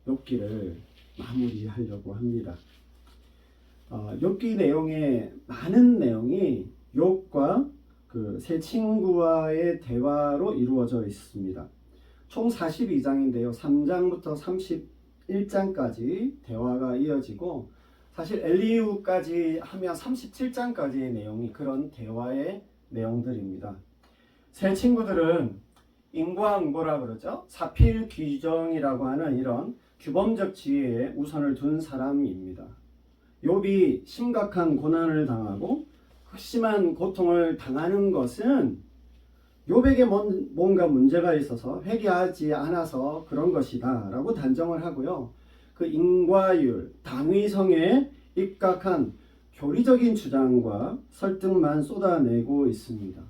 욥기를 마무리하려고 합니다. 욥기 내용의 많은 내용이 욥과 그 세 친구와의 대화로 이루어져 있습니다. 총 42장인데요. 3장부터 31장까지 대화가 이어지고, 사실 엘리후까지 하면 37장까지의 내용이 그런 대화의 내용들입니다. 세 친구들은 인과응보라 그러죠. 사필귀정이라고 하는 이런 규범적 지혜에 우선을 둔 사람입니다. 욥이 심각한 고난을 당하고 극심한 고통을 당하는 것은 욥에게 뭔가 문제가 있어서 회개하지 않아서 그런 것이다 라고 단정을 하고요. 그 인과율, 당위성에 입각한 교리적인 주장과 설득만 쏟아내고 있습니다.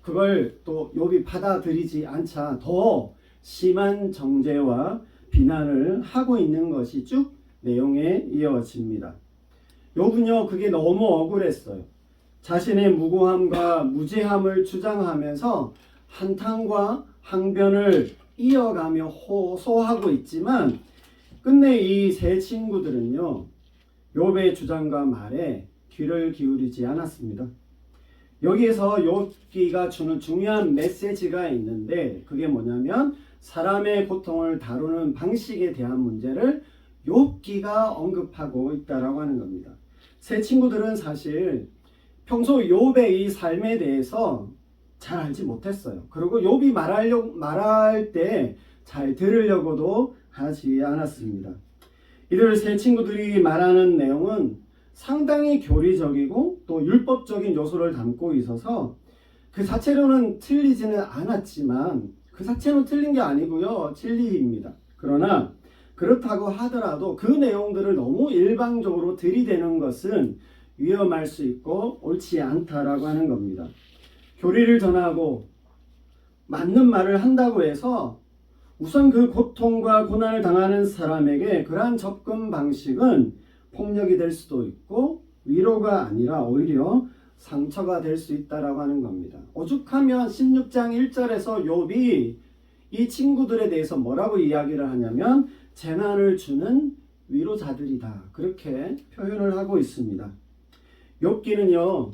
그걸 또 욥이 받아들이지 않자 더 심한 정죄와 비난을 하고 있는 것이 쭉 내용에 이어집니다. 욥은요, 그게 너무 억울했어요. 자신의 무고함과 무죄함을 주장하면서 한탄과 항변을 이어가며 호소하고 있지만, 끝내 이 세 친구들은요, 욥의 주장과 말에 귀를 기울이지 않았습니다. 여기에서 욥기가 주는 중요한 메시지가 있는데, 그게 뭐냐면 사람의 고통을 다루는 방식에 대한 문제를 욥기가 언급하고 있다라고 하는 겁니다. 세 친구들은 사실 평소 욥의 이 삶에 대해서 잘 알지 못했어요. 그리고 욥이 말할 때 잘 들으려고도 하지 않았습니다. 이들 세 친구들이 말하는 내용은 상당히 교리적이고 또 율법적인 요소를 담고 있어서 그 자체로는 틀리지는 않았지만, 그 자체는 틀린 게 아니고요, 진리입니다. 그러나 그렇다고 하더라도 그 내용들을 너무 일방적으로 들이대는 것은 위험할 수 있고 옳지 않다라고 하는 겁니다. 교리를 전하고 맞는 말을 한다고 해서 우선 그 고통과 고난을 당하는 사람에게 그러한 접근 방식은 폭력이 될 수도 있고 위로가 아니라 오히려 상처가 될 수 있다라고 하는 겁니다. 오죽하면 16장 1절에서 욥이 이 친구들에 대해서 뭐라고 이야기를 하냐면 재난을 주는 위로자들이다, 그렇게 표현을 하고 있습니다. 욥기는요,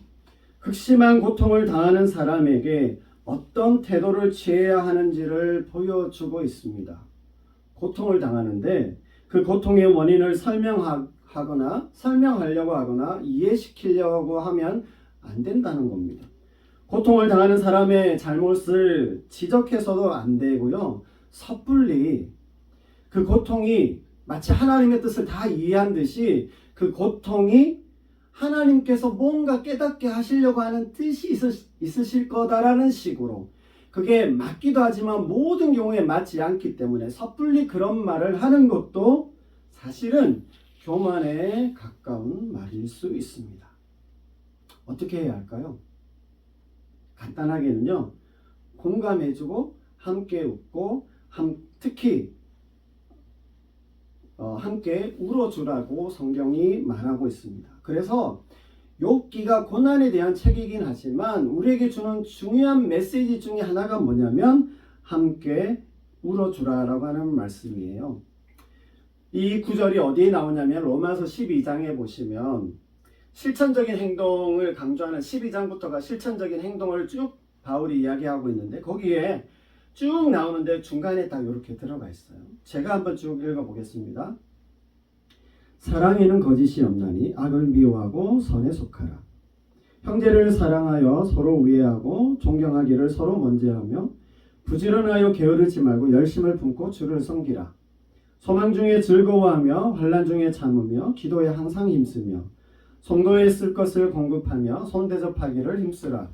극심한 고통을 당하는 사람에게 어떤 태도를 취해야 하는지를 보여주고 있습니다. 고통을 당하는데 그 고통의 원인을 설명하려고 하거나 이해시키려고 하면 안 된다는 겁니다. 고통을 당하는 사람의 잘못을 지적해서도 안 되고요, 섣불리 그 고통이 마치 하나님의 뜻을 다 이해한 듯이 그 고통이 하나님께서 뭔가 깨닫게 하시려고 하는 뜻이 있으실 거다라는 식으로, 그게 맞기도 하지만 모든 경우에 맞지 않기 때문에 섣불리 그런 말을 하는 것도 사실은 교만에 가까운 말일 수 있습니다. 어떻게 해야 할까요? 간단하게는요, 공감해주고 함께 웃고 특히 함께 울어주라고 성경이 말하고 있습니다. 그래서 욥기가 고난에 대한 책이긴 하지만 우리에게 주는 중요한 메시지 중에 하나가 뭐냐면 함께 울어주라라고 하는 말씀이에요. 이 구절이 어디에 나오냐면 로마서 12장에 보시면 실천적인 행동을 강조하는 12장부터가 실천적인 행동을 쭉 바울이 이야기하고 있는데, 거기에 쭉 나오는데 중간에 딱 이렇게 들어가 있어요. 제가 한번 쭉 읽어보겠습니다. 사랑에는 거짓이 없나니 악을 미워하고 선에 속하라. 형제를 사랑하여 서로 우애하고 존경하기를 서로 먼저하며 부지런하여 게으르지 말고 열심을 품고 주를 섬기라. 소망 중에 즐거워하며 환난 중에 참으며 기도에 항상 힘쓰며 성도에 쓸 것을 공급하며 손대접하기를 힘쓰라.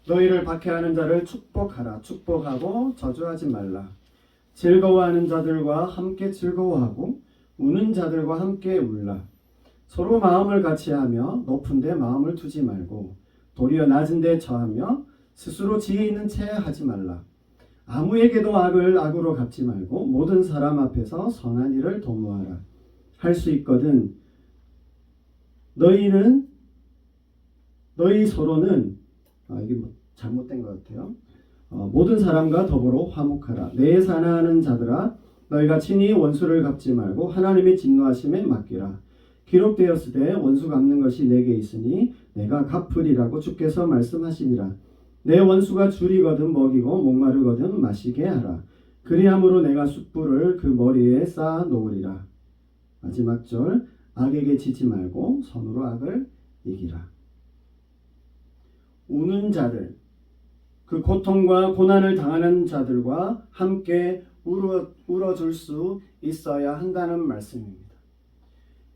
너희를 박해하는 자를 축복하라. 축복하고 저주하지 말라. 즐거워하는 자들과 함께 즐거워하고 우는 자들과 함께 울라. 서로 마음을 같이하며 높은 데 마음을 두지 말고 도리어 낮은 데 처하며 스스로 지혜 있는 채 하지 말라. 아무에게도 악을 악으로 갚지 말고 모든 사람 앞에서 선한 일을 도모하라. 할 수 있거든 너희 서로는 이게 뭐 잘못된 것 같아요. 모든 사람과 더불어 화목하라. 내 사랑하는 자들아 너희가 친히 원수를 갚지 말고 하나님의 진노하심에 맡기라. 기록되었으되 원수 갚는 것이 내게 있으니 내가 갚으리라고 주께서 말씀하시니라. 내 원수가 줄이거든 먹이고 목마르거든 마시게 하라. 그리함으로 내가 숯불을 그 머리에 쌓아 놓으리라. 마지막 절, 악에게 지지 말고 선으로 악을 이기라. 우는 자들, 그 고통과 고난을 당하는 자들과 함께 울어줄 수 있어야 한다는 말씀입니다.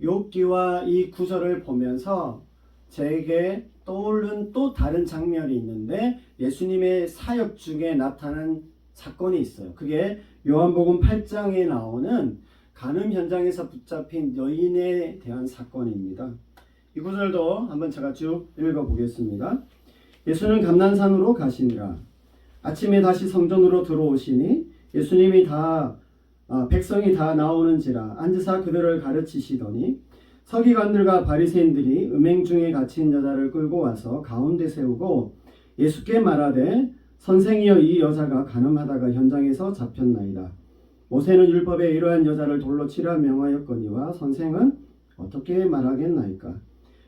욥기와 이 구절을 보면서 제게 떠오른 또 다른 장면이 있는데 예수님의 사역 중에 나타난 사건이 있어요. 그게 요한복음 8장에 나오는 간음 현장에서 붙잡힌 여인에 대한 사건입니다. 이 구절도 한번 제가 쭉 읽어보겠습니다. 예수는 감난산으로 가시니라. 아침에 다시 성전으로 들어오시니 예수님이 백성이 다 나오는지라 앉으사 그들을 가르치시더니 서기관들과 바리새인들이 음행 중에 갇힌 여자를 끌고 와서 가운데 세우고 예수께 말하되 선생이여 이 여자가 간음하다가 현장에서 잡혔나이다. 모세는 율법에 이러한 여자를 돌로 치라 명하였거니와 선생은 어떻게 말하겠나이까.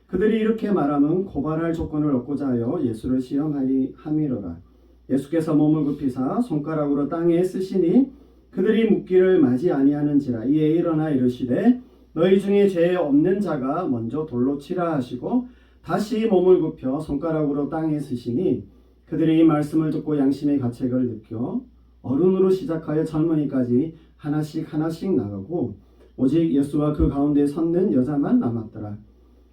그들이 이렇게 말하면 고발할 조건을 얻고자 하여 예수를 시험함이로라. 예수께서 몸을 굽히사 손가락으로 땅에 쓰시니 그들이 묻기를 마지 아니하는지라. 이에 일어나 이르시되 너희 중에 죄 없는 자가 먼저 돌로 치라 하시고 다시 몸을 굽혀 손가락으로 땅에 쓰시니 그들이 이 말씀을 듣고 양심의 가책을 느껴 어른으로 시작하여 젊은이까지 하나씩 나가고 오직 예수와 그 가운데 섰는 여자만 남았더라.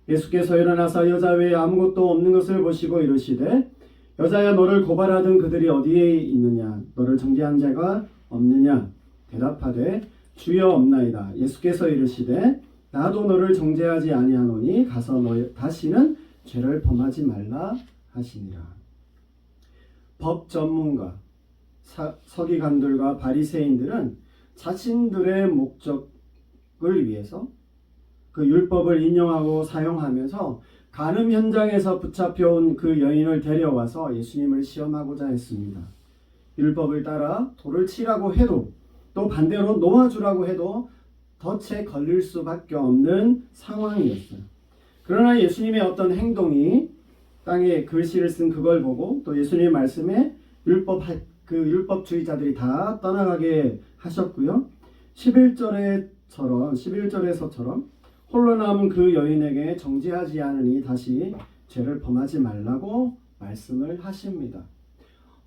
예수께서 일어나사 여자 외에 아무것도 없는 것을 보시고 이르시되 여자야 너를 고발하던 그들이 어디에 있느냐 너를 정죄한 자가 없느냐 대답하되 주여 없나이다. 예수께서 이르시되 나도 너를 정죄하지 아니하노니 가서 너 다시는 죄를 범하지 말라 하시니라. 법 전문가 서기관들과 바리새인들은 자신들의 목적을 위해서 그 율법을 인용하고 사용하면서 간음 현장에서 붙잡혀온 그 여인을 데려와서 예수님을 시험하고자 했습니다. 율법을 따라 돌을 치라고 해도 또 반대로 놓아주라고 해도 덫에 걸릴 수밖에 없는 상황이었어요. 그러나 예수님의 어떤 행동이 땅에 글씨를 쓴 그걸 보고 또 예수님의 말씀에 율법주의자들이 다 떠나가게 하셨고요. 11절에서처럼 홀로 남은 그 여인에게 정죄하지 않으니 다시 죄를 범하지 말라고 말씀을 하십니다.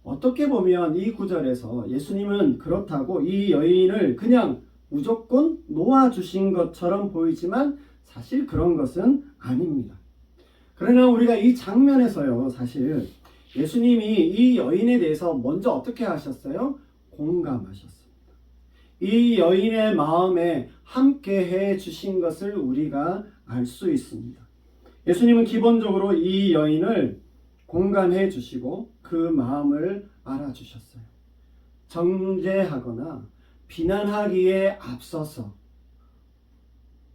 어떻게 보면 이 구절에서 예수님은 그렇다고 이 여인을 그냥 무조건 놓아주신 것처럼 보이지만 사실 그런 것은 아닙니다. 그러나 우리가 이 장면에서요, 사실 예수님이 이 여인에 대해서 먼저 어떻게 하셨어요? 공감하셨습니다. 이 여인의 마음에 함께 해 주신 것을 우리가 알 수 있습니다. 예수님은 기본적으로 이 여인을 공감해 주시고 그 마음을 알아주셨어요. 정죄하거나 비난하기에 앞서서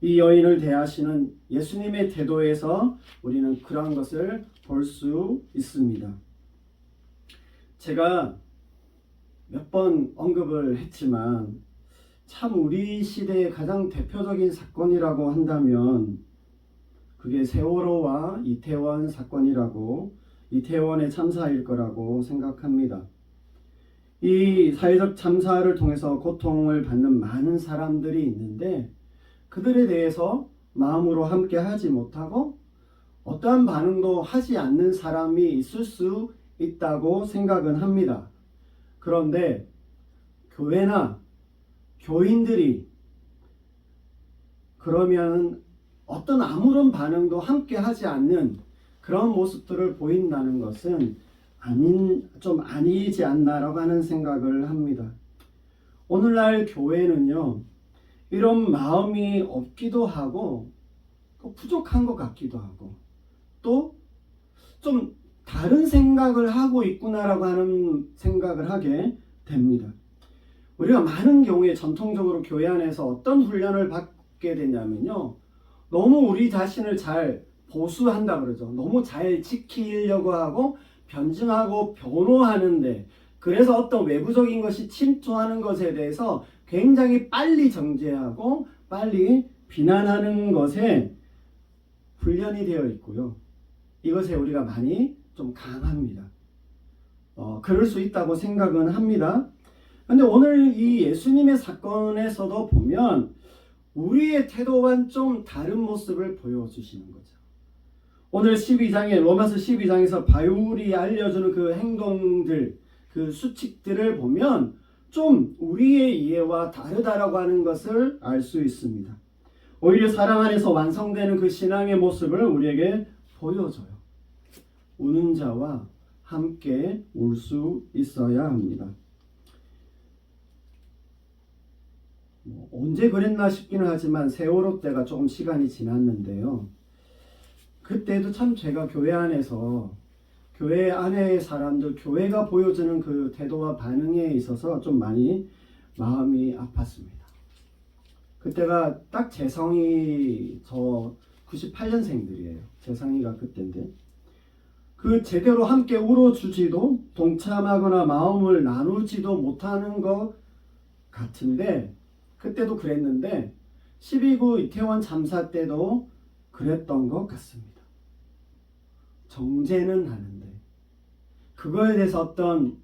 이 여인을 대하시는 예수님의 태도에서 우리는 그런 것을 볼 수 있습니다. 제가 몇 번 언급을 했지만 참 우리 시대의 가장 대표적인 사건이라고 한다면 그게 세월호와 이태원 사건이라고 이태원의 참사일 거라고 생각합니다. 이 사회적 참사를 통해서 고통을 받는 많은 사람들이 있는데 그들에 대해서 마음으로 함께 하지 못하고 어떠한 반응도 하지 않는 사람이 있을 수 있다고 생각은 합니다. 그런데 교회나 교인들이 그러면 어떤 아무런 반응도 함께 하지 않는 그런 모습들을 보인다는 것은 좀 아니지 않나라고 하는 생각을 합니다. 오늘날 교회는요, 이런 마음이 없기도 하고 또 부족한 것 같기도 하고 또 좀 다른 생각을 하고 있구나라고 하는 생각을 하게 됩니다. 우리가 많은 경우에 전통적으로 교회 안에서 어떤 훈련을 받게 되냐면요, 너무 우리 자신을 잘 보수한다 그러죠. 너무 잘 지키려고 하고 변증하고 변호하는데 그래서 어떤 외부적인 것이 침투하는 것에 대해서 굉장히 빨리 정죄하고 빨리 비난하는 것에 훈련이 되어 있고요. 이것에 우리가 많이 좀 강합니다. 그럴 수 있다고 생각은 합니다. 근데 오늘 이 예수님의 사건에서도 보면 우리의 태도와는 좀 다른 모습을 보여주시는 거죠. 오늘 12장에 로마서 12장에서 바울이 알려주는 그 행동들, 그 수칙들을 보면 좀 우리의 이해와 다르다라고 하는 것을 알 수 있습니다. 오히려 사랑 안에서 완성되는 그 신앙의 모습을 우리에게 보여줘요. 우는 자와 함께 울 수 있어야 합니다. 언제 그랬나 싶기는 하지만 세월호 때가 조금 시간이 지났는데요. 그때도 참 제가 교회 안에서 교회 안의 사람들, 교회가 보여주는 그 태도와 반응에 있어서 좀 많이 마음이 아팠습니다. 그때가 딱 재성이 저 98년생들이에요. 재성이가 그때인데 그 제대로 함께 울어주지도 동참하거나 마음을 나누지도 못하는 것 같은데 그때도 그랬는데 12구 이태원 참사 때도 그랬던 것 같습니다. 정죄는 하는데 그거에 대해서 어떤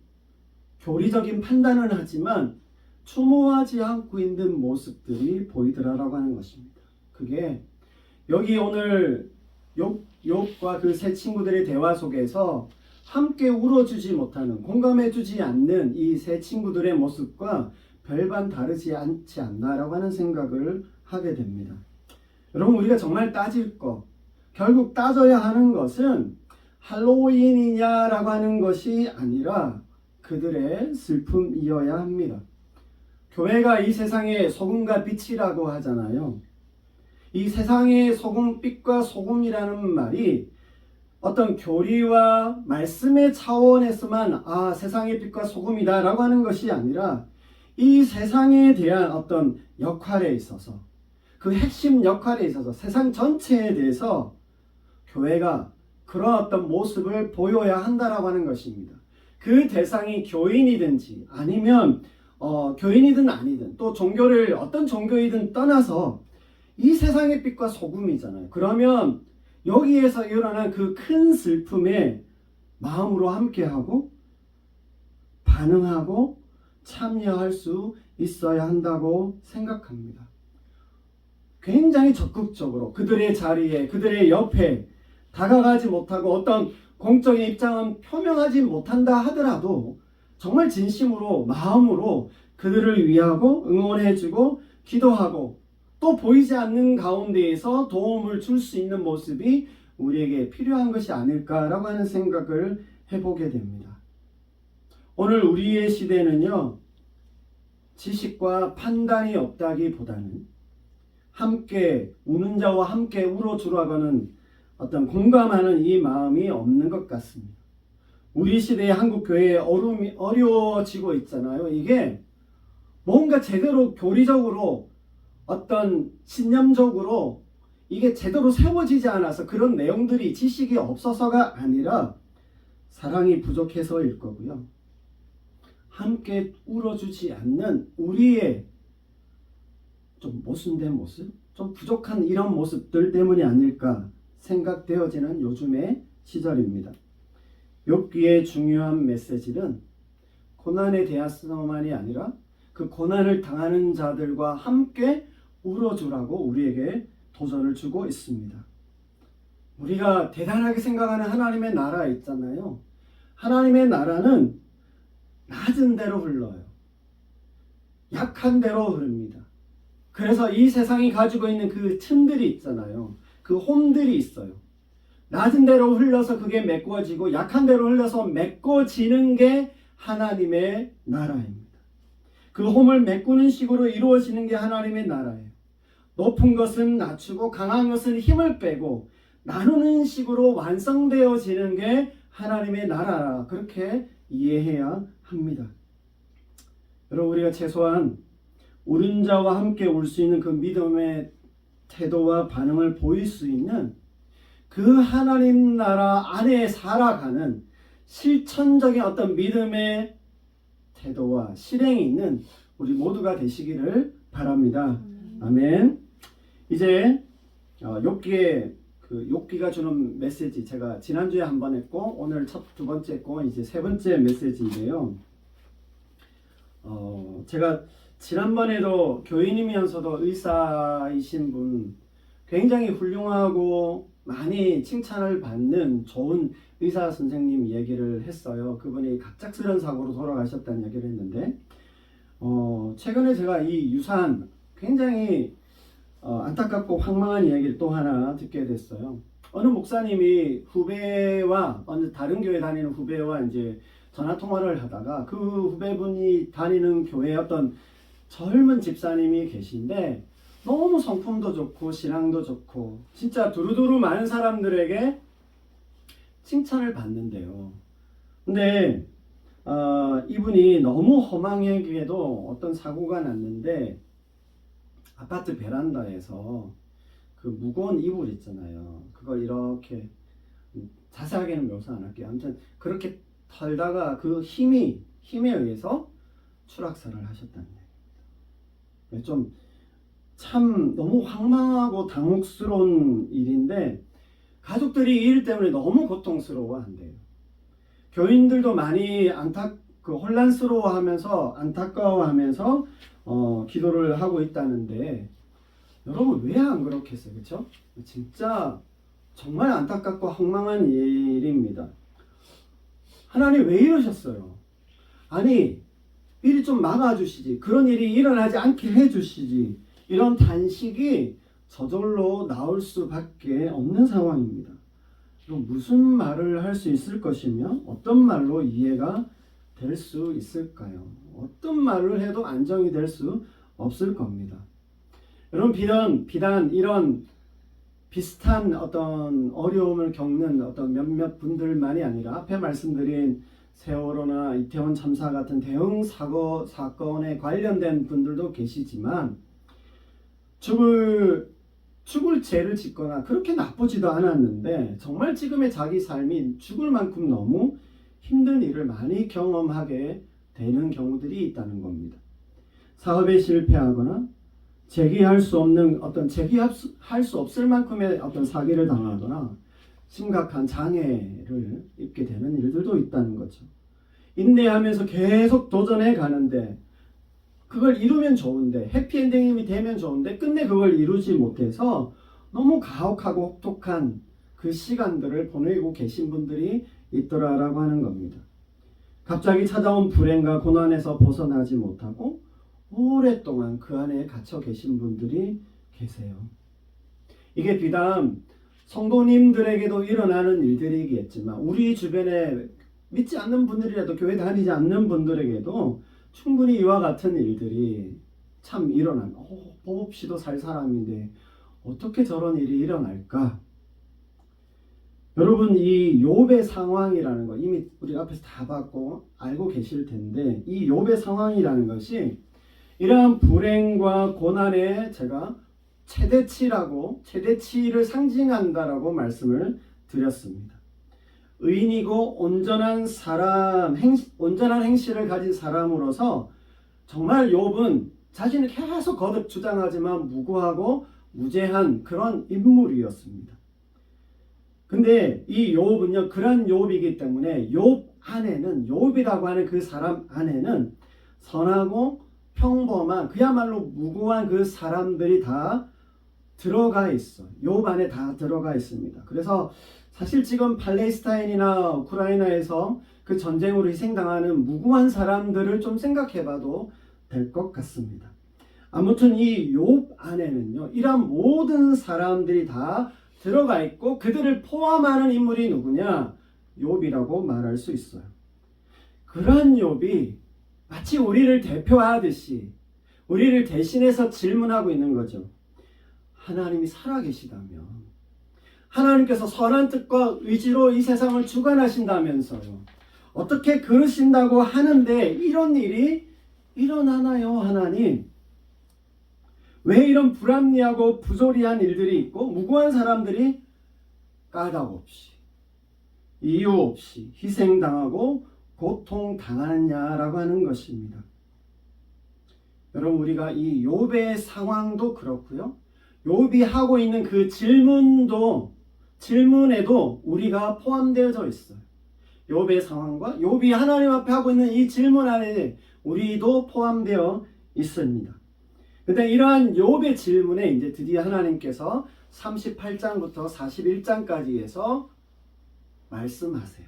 교리적인 판단은 하지만 추모하지 않고 있는 모습들이 보이더라라고 하는 것입니다. 그게 여기 오늘 욥과 그 세 친구들의 대화 속에서 함께 울어주지 못하는, 공감해주지 않는 이 세 친구들의 모습과 별반 다르지 않지 않나라고 하는 생각을 하게 됩니다. 여러분, 우리가 정말 따질 것, 결국 따져야 하는 것은 할로윈이냐라고 하는 것이 아니라 그들의 슬픔이어야 합니다. 교회가 이 세상의 소금과 빛이라고 하잖아요. 이 세상의 소금, 빛과 소금이라는 말이 어떤 교리와 말씀의 차원에서만 세상의 빛과 소금이다 라고 하는 것이 아니라 이 세상에 대한 어떤 역할에 있어서, 그 핵심 역할에 있어서 세상 전체에 대해서 교회가 그런 어떤 모습을 보여야 한다라고 하는 것입니다. 그 대상이 교인이든지 아니면 교인이든 아니든 또 종교를 어떤 종교이든 떠나서 이 세상의 빛과 소금이잖아요. 그러면 여기에서 일어난 그 큰 슬픔에 마음으로 함께하고 반응하고 참여할 수 있어야 한다고 생각합니다. 굉장히 적극적으로 그들의 자리에, 그들의 옆에 다가가지 못하고 어떤 공적인 입장은 표명하지 못한다 하더라도 정말 진심으로 마음으로 그들을 위하고 응원해주고 기도하고 또 보이지 않는 가운데에서 도움을 줄 수 있는 모습이 우리에게 필요한 것이 아닐까라고 하는 생각을 해보게 됩니다. 오늘 우리의 시대는요, 지식과 판단이 없다기보다는 함께 우는 자와 함께 울어주라고는 어떤 공감하는 이 마음이 없는 것 같습니다. 우리 시대의 한국교회의 어려워지고 있잖아요. 이게 뭔가 제대로 교리적으로 어떤 신념적으로 이게 제대로 세워지지 않아서 그런 내용들이 지식이 없어서가 아니라 사랑이 부족해서일 거고요. 함께 울어주지 않는 우리의 좀 모순된 모습, 좀 부족한 이런 모습들 때문이 아닐까 생각되어지는 요즘의 시절입니다. 욥기의 중요한 메시지는 고난에 대해서만이 아니라 그 고난을 당하는 자들과 함께 울어주라고 우리에게 도전을 주고 있습니다. 우리가 대단하게 생각하는 하나님의 나라 있잖아요. 하나님의 나라는 낮은 대로 흘러요. 약한 대로 흐릅니다. 그래서 이 세상이 가지고 있는 그 틈들이 있잖아요. 그 홈들이 있어요. 낮은 대로 흘러서 그게 메꿔지고 약한 대로 흘러서 메꿔지는 게 하나님의 나라입니다. 그 홈을 메꾸는 식으로 이루어지는 게 하나님의 나라예요. 높은 것은 낮추고 강한 것은 힘을 빼고 나누는 식으로 완성되어지는 게 하나님의 나라라. 그렇게 이해해야 합니다. 여러분, 우리가 최소한 우는 자와 함께 울 수 있는 그 믿음의 태도와 반응을 보일 수 있는 그 하나님 나라 안에 살아가는 실천적인 어떤 믿음의 태도와 실행이 있는 우리 모두가 되시기를 바랍니다. 아멘. 이제 욥기의 그 욥기가 주는 메시지 제가 지난주에 한 번 했고 오늘 두 번째 했고 이제 세 번째 메시지인데요. 제가 지난번에도 교인이면서도 의사이신 분 굉장히 훌륭하고 많이 칭찬을 받는 좋은 의사 선생님 얘기를 했어요. 그분이 갑작스런 사고로 돌아가셨다는 얘기를 했는데 최근에 제가 이 유사한 굉장히 안타깝고 황망한 이야기를 또 하나 듣게 됐어요. 어느 목사님이 후배와 어느 다른 교회 다니는 후배와 이제 전화 통화를 하다가 그 후배분이 다니는 교회에 어떤 젊은 집사님이 계신데 너무 성품도 좋고 신앙도 좋고 진짜 두루두루 많은 사람들에게 칭찬을 받는데요. 근데 이분이 너무 허망하게도 어떤 사고가 났는데 아파트 베란다에서 그 무거운 이불 있잖아요. 그걸 이렇게 자세하게는 묘사 안 할게요. 아무튼 그렇게 털다가 그 힘에 의해서 추락사를 하셨다는 얘기입니다. 좀 참 너무 황망하고 당혹스러운 일인데 가족들이 이 일 때문에 너무 고통스러워한대요. 교인들도 많이 혼란스러워하면서 안타까워하면서 기도를 하고 있다는데 여러분 왜 안 그렇겠어요? 그렇죠? 진짜 정말 안타깝고 황망한 일입니다. 하나님 왜 이러셨어요? 아니 미리 좀 막아주시지. 그런 일이 일어나지 않게 해주시지. 이런 단식이 저절로 나올 수밖에 없는 상황입니다. 그럼 무슨 말을 할 수 있을 것이며 어떤 말로 이해가 될 수 있을까요? 어떤 말을 해도 안정이 될 수 없을 겁니다. 여러분 비단 이런 비슷한 어떤 어려움을 겪는 어떤 몇몇 분들만이 아니라 앞에 말씀드린 세월호나 이태원 참사 같은 대형 사건에 관련된 분들도 계시지만 죽을 죄를 짓거나 그렇게 나쁘지도 않았는데 정말 지금의 자기 삶이 죽을 만큼 너무 힘든 일을 많이 경험하게 되는 경우들이 있다는 겁니다. 사업에 실패하거나 재기할 수 없을 만큼의 어떤 사기를 당하거나 심각한 장애를 입게 되는 일들도 있다는 거죠. 인내하면서 계속 도전해 가는데 그걸 이루면 좋은데 해피엔딩이 되면 좋은데 끝내 그걸 이루지 못해서 너무 가혹하고 혹독한 그 시간들을 보내고 계신 분들이 있더라라고 하는 겁니다. 갑자기 찾아온 불행과 고난에서 벗어나지 못하고 오랫동안 그 안에 갇혀 계신 분들이 계세요. 이게 비단 성도님들에게도 일어나는 일들이겠지만 우리 주변에 믿지 않는 분들이라도 교회 다니지 않는 분들에게도 충분히 이와 같은 일들이 참 일어납니다. 법 없이도 살 사람인데 어떻게 저런 일이 일어날까? 여러분 이 욥의 상황이라는 거 이미 우리 앞에서 다 봤고 알고 계실 텐데 이 욥의 상황이라는 것이 이러한 불행과 고난의 제가 최대치를 상징한다라고 말씀을 드렸습니다. 의인이고 온전한 행실을 가진 사람으로서 정말 욥은 자신을 계속 거듭 주장하지만 무고하고 무죄한 그런 인물이었습니다. 근데 이 욥은요 그런 욥이기 때문에 욥이라고 하는 그 사람 안에는 선하고 평범한 그야말로 무고한 그 사람들이 다 들어가 있어. 욥 안에 다 들어가 있습니다. 그래서 사실 지금 팔레스타인이나 우크라이나에서 그 전쟁으로 희생당하는 무고한 사람들을 좀 생각해봐도 될 것 같습니다. 아무튼 이 욥 안에는요 이런 모든 사람들이 다 들어가 있고 그들을 포함하는 인물이 누구냐? 욥이라고 말할 수 있어요. 그러한 욥이 마치 우리를 대표하듯이 우리를 대신해서 질문하고 있는 거죠. 하나님이 살아계시다면 하나님께서 선한 뜻과 의지로 이 세상을 주관하신다면서요. 어떻게 그러신다고 하는데 이런 일이 일어나나요, 하나님? 왜 이런 불합리하고 부조리한 일들이 있고 무고한 사람들이 까닭 없이 이유 없이 희생당하고 고통당하느냐라고 하는 것입니다. 여러분 우리가 이 욥의 상황도 그렇고요. 욥이 하고 있는 그 질문에도 우리가 포함되어져 있어요. 욥의 상황과 욥이 하나님 앞에 하고 있는 이 질문 안에 우리도 포함되어 있습니다. 근데 이러한 욥의 질문에 이제 드디어 하나님께서 38장부터 41장까지 해서 말씀하세요.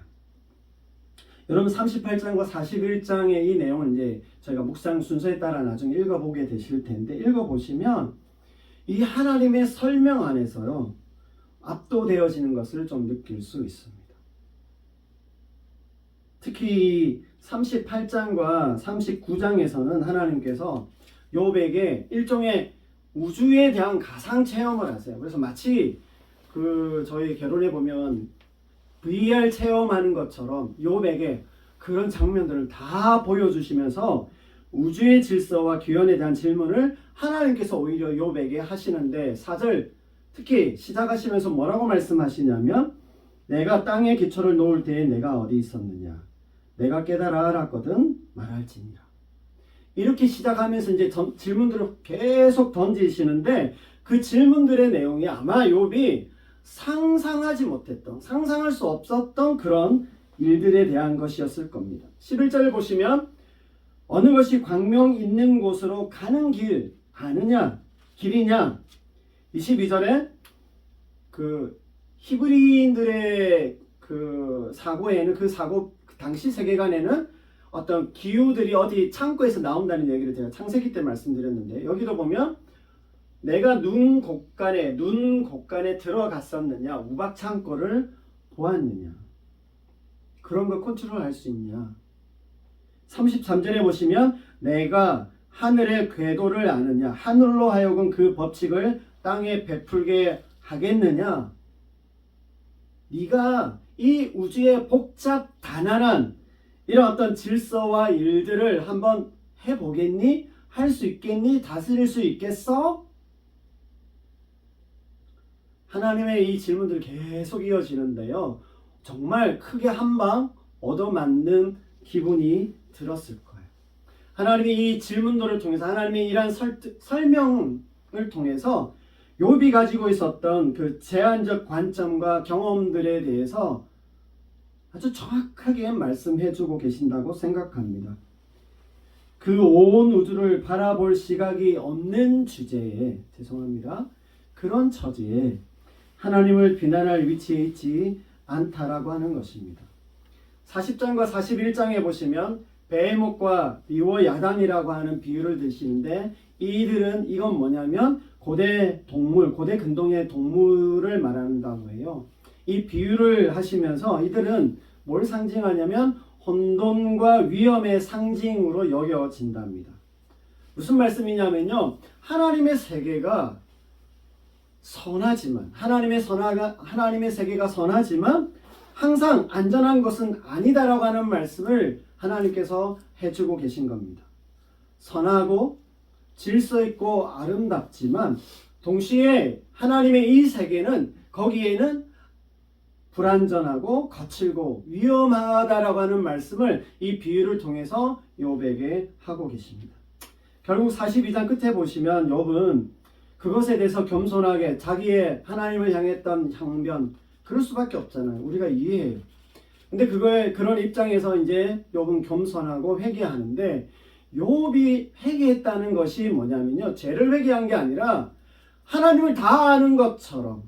여러분 38장과 41장의 이 내용은 이제 저희가 묵상 순서에 따라 나중에 읽어보게 되실 텐데 읽어보시면 이 하나님의 설명 안에서요 압도되어지는 것을 좀 느낄 수 있습니다. 특히 38장과 39장에서는 하나님께서 욥에게 일종의 우주에 대한 가상 체험을 하세요. 그래서 마치 저희 개론에 보면 VR 체험하는 것처럼 욥에게 그런 장면들을 다 보여주시면서 우주의 질서와 규현에 대한 질문을 하나님께서 오히려 욥에게 하시는데 4절 특히 시작하시면서 뭐라고 말씀하시냐면 내가 땅에 기초를 놓을 때에 내가 어디 있었느냐 내가 깨달아 알았거든 말할지니라. 이렇게 시작하면서 이제 질문들을 계속 던지시는데 그 질문들의 내용이 아마 욥이 상상하지 못했던, 상상할 수 없었던 그런 일들에 대한 것이었을 겁니다. 11절 보시면 어느 것이 광명 있는 곳으로 가는 길 아느냐 길이냐. 22절에 그 히브리인들의 그 사고에는 당시 세계관에는 어떤 기후들이 어디 창고에서 나온다는 얘기를 제가 창세기 때 말씀드렸는데 여기도 보면 내가 눈 곳간에 들어갔었느냐 우박 창고를 보았느냐 그런 걸 컨트롤할 수 있냐. 33절에 보시면 내가 하늘의 궤도를 아느냐 하늘로 하여금 그 법칙을 땅에 베풀게 하겠느냐. 네가 이 우주의 복잡 단안한 이런 어떤 질서와 일들을 한번 해보겠니? 할 수 있겠니? 다스릴 수 있겠어? 하나님의 이 질문들이 계속 이어지는데요. 정말 크게 한방 얻어맞는 기분이 들었을 거예요. 하나님이 이 질문들을 통해서 하나님의 이러한 설명을 통해서 욥이 가지고 있었던 그 제한적 관점과 경험들에 대해서 아주 정확하게 말씀해주고 계신다고 생각합니다. 그 온 우주를 바라볼 시각이 없는 주제에 그런 처지에 하나님을 비난할 위치에 있지 않다라고 하는 것입니다. 40장과 41장에 보시면 베헤못과 리워 야단이라고 하는 비유를 드시는데 이건 뭐냐면 고대 근동의 동물을 말한다고 해요. 이 비유를 하시면서 이들은 뭘 상징하냐면 혼돈과 위험의 상징으로 여겨진답니다. 무슨 말씀이냐면요. 하나님의 세계가 선하지만 하나님의 세계가 선하지만 항상 안전한 것은 아니다라고 하는 말씀을 하나님께서 해주고 계신 겁니다. 선하고 질서 있고 아름답지만 동시에 하나님의 이 세계는 거기에는 불안전하고 거칠고 위험하다라고 하는 말씀을 이 비유를 통해서 욥에게 하고 계십니다. 결국 42장 끝에 보시면 욥은 그것에 대해서 겸손하게 자기의 하나님을 향했던 항변 그럴 수밖에 없잖아요. 우리가 이해해요. 근데 그런 입장에서 이제 욥은 겸손하고 회개하는데 욥이 회개했다는 것이 뭐냐면요. 죄를 회개한 게 아니라 하나님을 다 아는 것처럼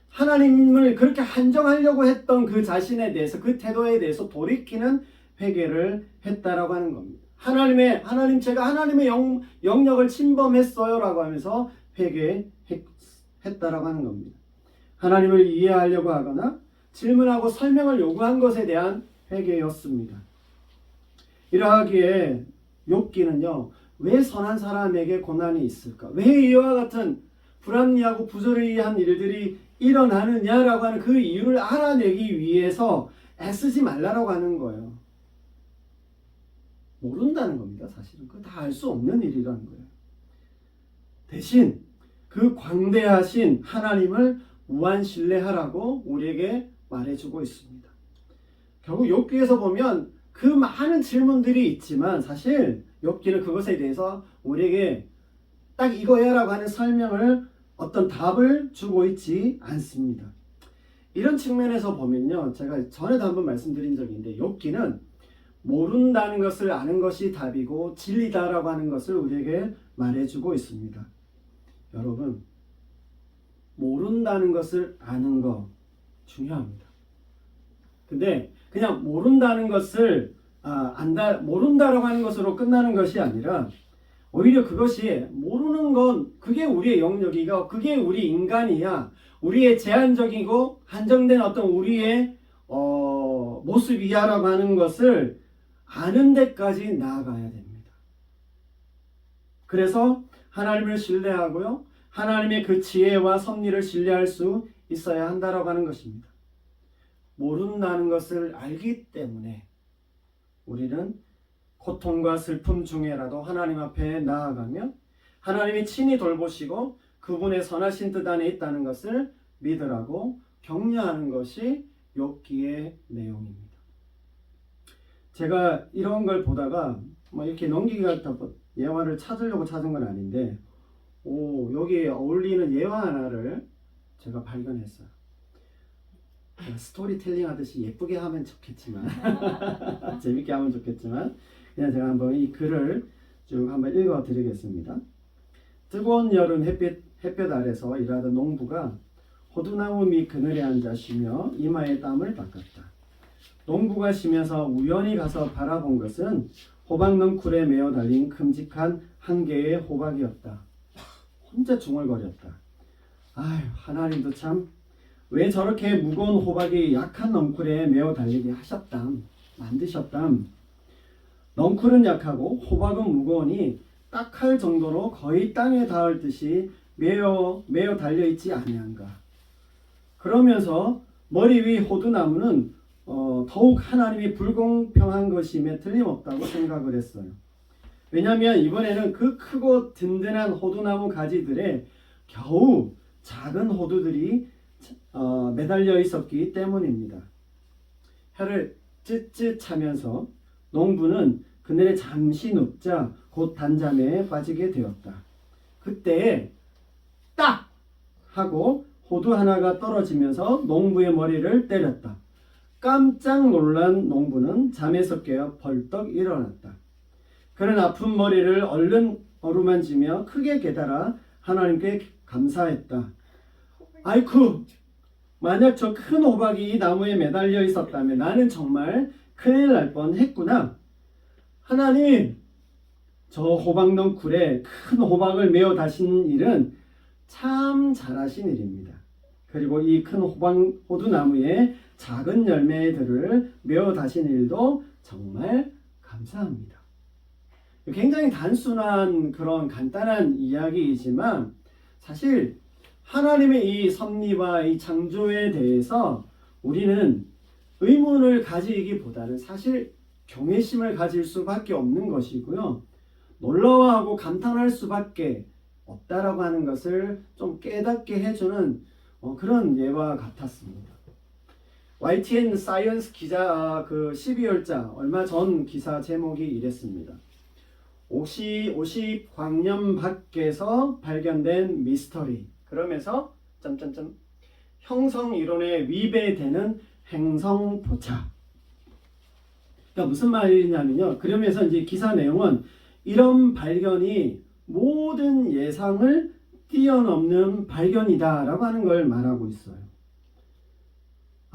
하나님을 그렇게 한정하려고 했던 그 자신에 대해서 그 태도에 대해서 돌이키는 회개를 했다라고 하는 겁니다. 제가 하나님의 영역을 침범했어요 라고 하면서 회개했다라고 하는 겁니다. 하나님을 이해하려고 하거나 질문하고 설명을 요구한 것에 대한 회개였습니다. 이러하기에 욥기는요. 왜 선한 사람에게 고난이 있을까? 왜 이와 같은 불합리하고 부조리한 일들이 일어나느냐라고 하는 그 이유를 알아내기 위해서 애쓰지 말라라고 하는 거예요. 모른다는 겁니다. 사실은 그거 다 알 수 없는 일이라는 거예요. 대신 그 광대하신 하나님을 무한 신뢰하라고 우리에게 말해주고 있습니다. 결국 욥기에서 보면 그 많은 질문들이 있지만 사실 욥기는 그것에 대해서 우리에게 딱 이거야라고 하는 설명을 어떤 답을 주고 있지 않습니다. 이런 측면에서 보면요, 제가 전에도 한번 말씀드린 적이 있는데 욥기는 모른다는 것을 아는 것이 답이고 진리다라고 하는 것을 우리에게 말해주고 있습니다. 여러분, 모른다는 것을 아는 거 중요합니다. 근데 그냥 모른다는 것을 모른다라고 하는 것으로 끝나는 것이 아니라 오히려 그것이 모르는 건 그게 우리의 영역이고 그게 우리 인간이야. 우리의 제한적이고 한정된 어떤 우리의 모습이야라고 하는 것을 아는 데까지 나아가야 됩니다. 그래서 하나님을 신뢰하고요, 하나님의 그 지혜와 섭리를 신뢰할 수 있어야 한다라고 하는 것입니다. 모른다는 것을 알기 때문에 우리는 고통과 슬픔 중에라도 하나님 앞에 나아가며 하나님이 친히 돌보시고 그분의 선하신 뜻 안에 있다는 것을 믿으라고 격려하는 것이 욥기의 내용입니다. 제가 이런 걸 보다가 이렇게 넘기기가 예화를 찾으려고 찾은 건 아닌데 여기에 어울리는 예화 하나를 제가 발견했어요. 스토리텔링 하듯이 예쁘게 하면 좋겠지만 재밌게 하면 좋겠지만 그냥 제가 한번 이 글을 쭉 한번 읽어 드리겠습니다. 뜨거운 여름 햇볕 아래서 일하던 농부가 호두나무 밑 그늘에 앉아 쉬며 이마에 땀을 닦았다. 농부가 쉬면서 우연히 가서 바라본 것은 호박 넝쿨에 매어 달린 큼직한 한 개의 호박이었다. 혼자 중얼거렸다. 아휴, 하나님도 참 왜 저렇게 무거운 호박이 약한 넝쿨에 매어 달리게 하셨담, 만드셨담. 넝쿨은 약하고 호박은 무거우니 딱할 정도로 거의 땅에 닿을 듯이 매어 달려있지 아니한가. 그러면서 머리 위 호두나무는 더욱 하나님이 불공평한 것임에 틀림없다고 생각을 했어요. 왜냐하면 이번에는 그 크고 든든한 호두나무 가지들에 겨우 작은 호두들이 매달려 있었기 때문입니다. 혀를 쯧쯧하면서 농부는 그늘에 잠시 눕자 곧 단잠에 빠지게 되었다. 그때 딱 하고 호두 하나가 떨어지면서 농부의 머리를 때렸다. 깜짝 놀란 농부는 잠에서 깨어 벌떡 일어났다. 그는 아픈 머리를 얼른 어루만지며 크게 깨달아 하나님께 감사했다. 아이쿠, 만약 저 큰 호박이 이 나무에 매달려 있었다면 나는 정말 큰일 날 뻔했구나. 하나님, 저 호박 넝쿨에 큰 호박을 메어 다신 일은 참 잘하신 일입니다. 그리고 이 큰 호두나무에 작은 열매들을 메어 다신 일도 정말 감사합니다. 굉장히 단순한 그런 간단한 이야기이지만 사실 하나님의 이 섭리와 이 창조에 대해서 우리는 의문을 가지기보다는 사실 경외심을 가질 수밖에 없는 것이고요. 놀라워하고 감탄할 수밖에 없다라고 하는 것을 좀 깨닫게 해주는 그런 예와 같았습니다. YTN 사이언스 기자 그 12월자 얼마 전 기사 제목이 이랬습니다. 50광년 밖에서 발견된 미스터리. 그러면서 형성 이론에 위배되는 행성 포착. 그러니까 무슨 말이냐면요. 그러면서 이제 기사 내용은 이런 발견이 모든 예상을 뛰어넘는 발견이다라고 하는 걸 말하고 있어요.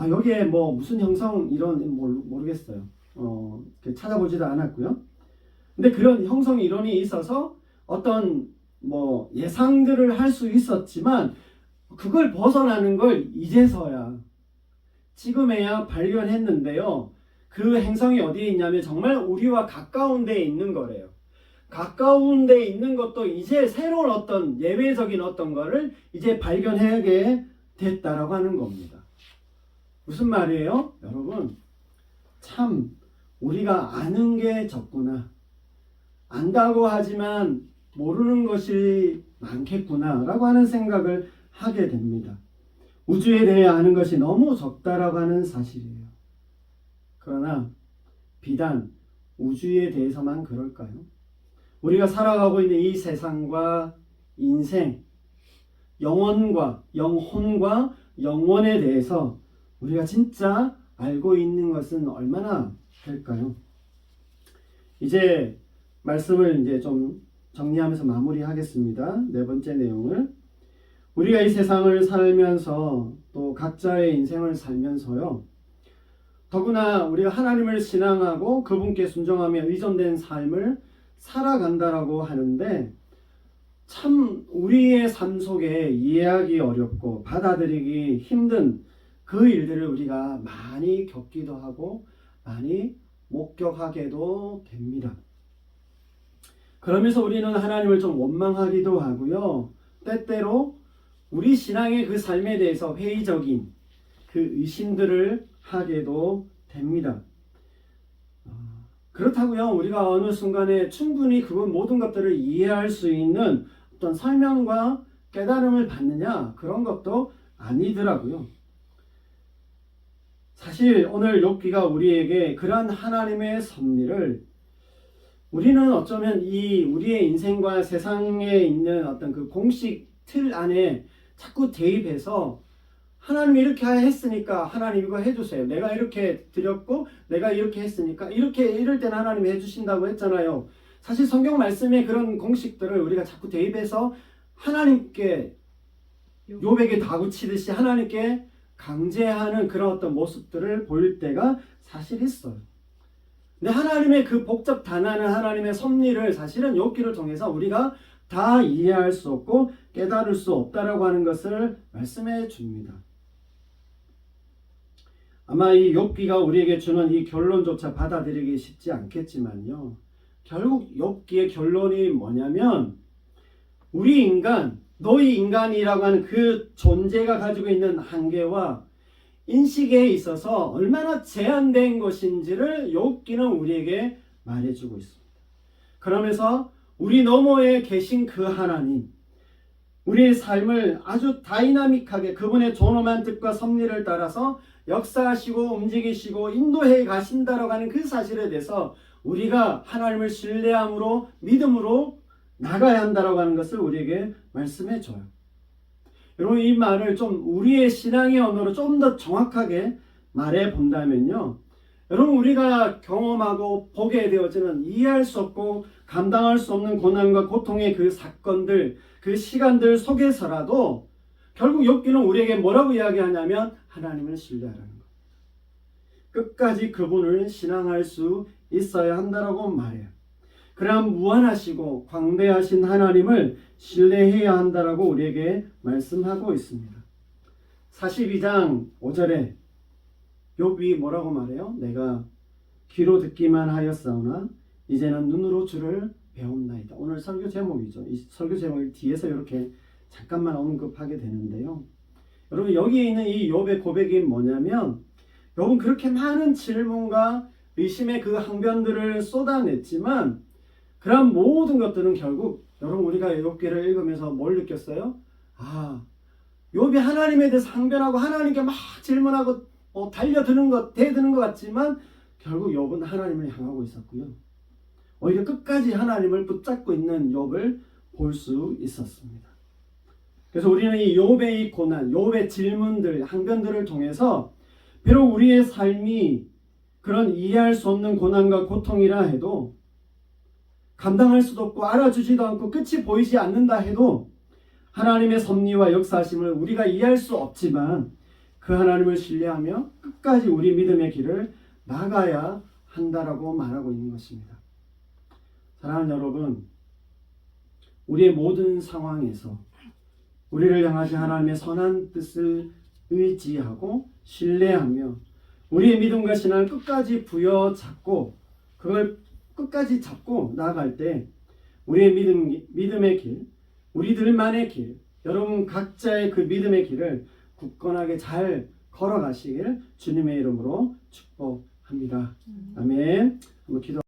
여기에 무슨 형성 이론 모르겠어요. 찾아보지도 않았고요. 근데 그런 형성 이론이 있어서 어떤 예상들을 할 수 있었지만 그걸 벗어나는 걸 이제서야 지금에야 발견했는데요. 그 행성이 어디에 있냐면 정말 우리와 가까운 데에 있는 거래요. 가까운 데에 있는 것도 이제 새로운 어떤 예외적인 어떤 거를 이제 발견하게 됐다라고 하는 겁니다. 무슨 말이에요? 여러분, 참 우리가 아는 게 적구나. 안다고 하지만 모르는 것이 많겠구나 라고 하는 생각을 하게 됩니다. 우주에 대해 아는 것이 너무 적다라고 하는 사실이에요. 그러나 비단 우주에 대해서만 그럴까요? 우리가 살아가고 있는 이 세상과 인생, 영혼과 영혼에 대해서 우리가 진짜 알고 있는 것은 얼마나 될까요? 이제 말씀을 이제 좀 정리하면서 마무리하겠습니다. 네 번째 내용을, 우리가 이 세상을 살면서 또 각자의 인생을 살면서요, 더구나 우리가 하나님을 신앙하고 그분께 순종하며 의존된 삶을 살아간다라고 하는데, 참 우리의 삶 속에 이해하기 어렵고 받아들이기 힘든 그 일들을 우리가 많이 겪기도 하고 많이 목격하게도 됩니다. 그러면서 우리는 하나님을 좀 원망하기도 하고요, 때때로 우리 신앙의 그 삶에 대해서 회의적인 그 의심들을 하게도 됩니다. 그렇다고요, 우리가 어느 순간에 충분히 그 모든 것들을 이해할 수 있는 어떤 설명과 깨달음을 받느냐, 그런 것도 아니더라고요. 사실 오늘 욥기가 우리에게 그러한 하나님의 섭리를, 우리는 어쩌면 이 우리의 인생과 세상에 있는 어떤 그 공식 틀 안에 자꾸 대입해서, 하나님이 이렇게 했으니까 하나님 이거 해주세요, 내가 이렇게 드렸고 내가 이렇게 했으니까 이럴 때는 하나님이 해주신다고 했잖아요. 사실 성경 말씀의 그런 공식들을 우리가 자꾸 대입해서 하나님께, 욥에게 다구치듯이 하나님께 강제하는 그런 어떤 모습들을 보일 때가 사실 있어요. 근데 하나님의 그 복잡 단안한 하나님의 섭리를 사실은 욥기를 통해서 우리가 다 이해할 수 없고 깨달을 수 없다라고 하는 것을 말씀해 줍니다. 아마 이 욥기가 우리에게 주는 이 결론조차 받아들이기 쉽지 않겠지만요, 결국 욥기의 결론이 뭐냐면, 우리 인간, 너희 인간이라고 하는 그 존재가 가지고 있는 한계와 인식에 있어서 얼마나 제한된 것인지를 욥기는 우리에게 말해주고 있습니다. 그러면서 우리 너머에 계신 그 하나님, 우리의 삶을 아주 다이나믹하게 그분의 존엄한 뜻과 섭리를 따라서 역사하시고 움직이시고 인도해 가신다라고 하는 그 사실에 대해서 우리가 하나님을 신뢰함으로 믿음으로 나가야 한다라고 하는 것을 우리에게 말씀해 줘요. 여러분, 이 말을 좀 우리의 신앙의 언어로 좀 더 정확하게 말해 본다면요, 여러분, 우리가 경험하고 보게 되어지는 이해할 수 없고 감당할 수 없는 고난과 고통의 그 사건들, 그 시간들 속에서라도 결국 욥기는 우리에게 뭐라고 이야기하냐면 하나님을 신뢰하라는 것, 끝까지 그분을 신앙할 수 있어야 한다라고 말해요. 그러한 무한하시고 광대하신 하나님을 신뢰해야 한다라고 우리에게 말씀하고 있습니다. 42장 5절에 욥이 뭐라고 말해요? 내가 귀로 듣기만 하였사오나 이제는 눈으로 주를 배웠나이다. 오늘 설교 제목이죠. 이 설교 제목이 뒤에서 이렇게 잠깐만 언급하게 되는데요, 여러분, 여기에 있는 이 욥의 고백이 뭐냐면, 욥은 그렇게 많은 질문과 의심의 그 항변들을 쏟아냈지만 그런 모든 것들은 결국, 여러분, 우리가 욥기를 읽으면서 뭘 느꼈어요? 욥이 하나님에 대해서 항변하고 하나님께 막 질문하고 달려드는 것, 대드는 것 같지만 결국 욥은 하나님을 향하고 있었고요, 오히려 끝까지 하나님을 붙잡고 있는 욥을 볼 수 있었습니다. 그래서 우리는 이 욥의 이 고난, 욥의 질문들, 항변들을 통해서 비록 우리의 삶이 그런 이해할 수 없는 고난과 고통이라 해도, 감당할 수도 없고 알아주지도 않고 끝이 보이지 않는다 해도 하나님의 섭리와 역사하심을 우리가 이해할 수 없지만 그 하나님을 신뢰하며 끝까지 우리 믿음의 길을 나가야 한다라고 말하고 있는 것입니다. 사랑하는 여러분, 우리의 모든 상황에서 우리를 향하신 하나님의 선한 뜻을 의지하고 신뢰하며 우리의 믿음과 신앙을 끝까지 부여잡고 그걸 끝까지 잡고 나아갈 때 우리의 믿음의 길, 우리들만의 길, 여러분 각자의 그 믿음의 길을 굳건하게 잘 걸어가시길 주님의 이름으로 축복합니다. 아멘. 한번 기도.